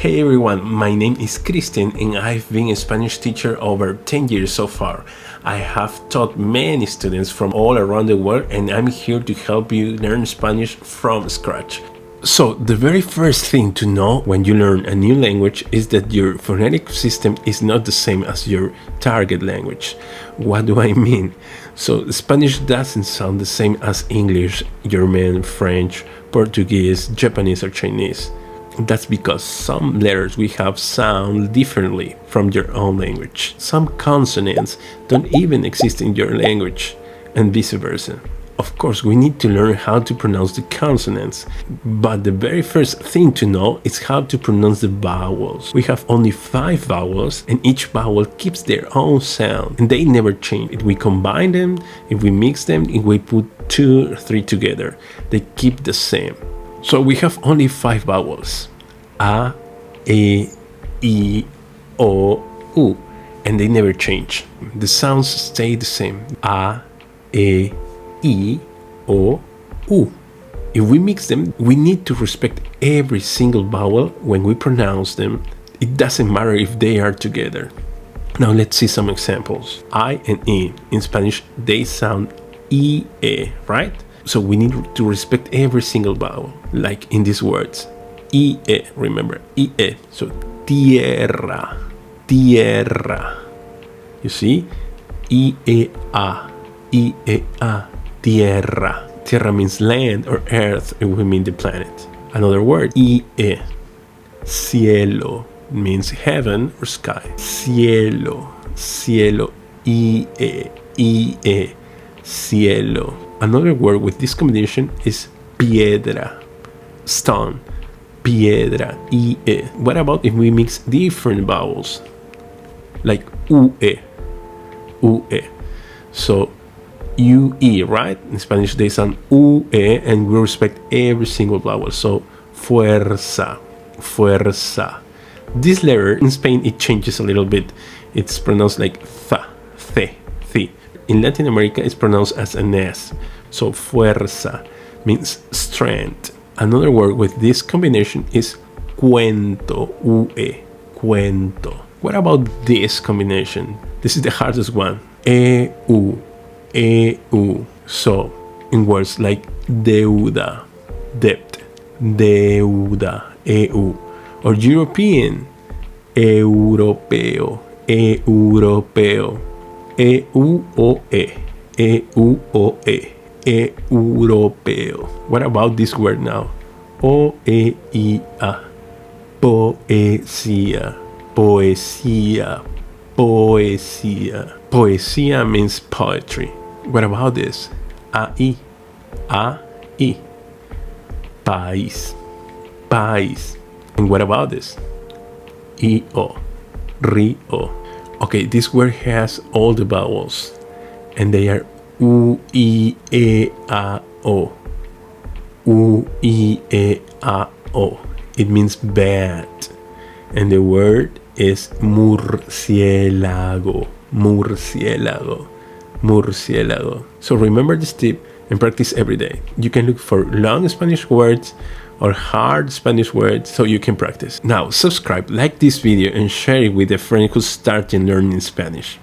Hey everyone, my name is Christian and I've been a Spanish teacher over 10 years so far. I have taught many students from all around the world and I'm here to help you learn Spanish from scratch. So the very first thing to know when you learn a new language is that your phonetic system is not the same as your target language. What do I mean? So Spanish doesn't sound the same as English, German, French, Portuguese, Japanese or Chinese. That's because some letters we have sound differently from your own language. Some consonants don't even exist in your language, and vice versa. Of course, we need to learn how to pronounce the consonants, but the very first thing to know is how to pronounce the vowels. We have only 5 vowels, and each vowel keeps their own sound, and they never change. If we combine them, if we mix them, if we put 2 or 3 together, they keep the same. So we have only 5 vowels: A, E, I, O, U, and they never change. The sounds stay the same: A, E, I, O, U. If we mix them, we need to respect every single vowel when we pronounce them. It doesn't matter if they are together. Now let's see some examples. I and I in Spanish, they sound I, E, right? So we need to respect every single vowel, like in these words. I, E, remember, I, E. So tierra, tierra. You see? I, E, A, I, E, A, tierra. Tierra means land or earth, if we mean the planet. Another word, I, E. Cielo means heaven or sky. Cielo, cielo, I, E, cielo. Another word with this combination is piedra, stone, piedra, I, E. What about if we mix different vowels, like U, E, U, E? So U, E, right? In Spanish they sound U, E, and we respect every single vowel. So fuerza, fuerza. This letter in Spain it changes a little bit. It's pronounced like fa, the, the. In Latin America it's pronounced as an S. So fuerza means strength. Another word with this combination is cuento, UE, cuento. What about this combination? This is the hardest one. EU, EU. So in words like deuda, debt, deuda, EU. Or European, europeo, europeo, EUOE, EUOE. Europeo. What about this word now? Poeía, poesía, poesía, poesía. Poesía means poetry. What about this? AI, AI. País, país. And what about this? IO, rio. Okay, this word has all the vowels, and they are U, I, E, A, O. U, I, E, A, O. It means bat. And the word is murciélago. Murciélago. Murciélago. So remember this tip and practice every day. You can look for long Spanish words or hard Spanish words so you can practice. Now subscribe, like this video and share it with a friend who's starting learning Spanish.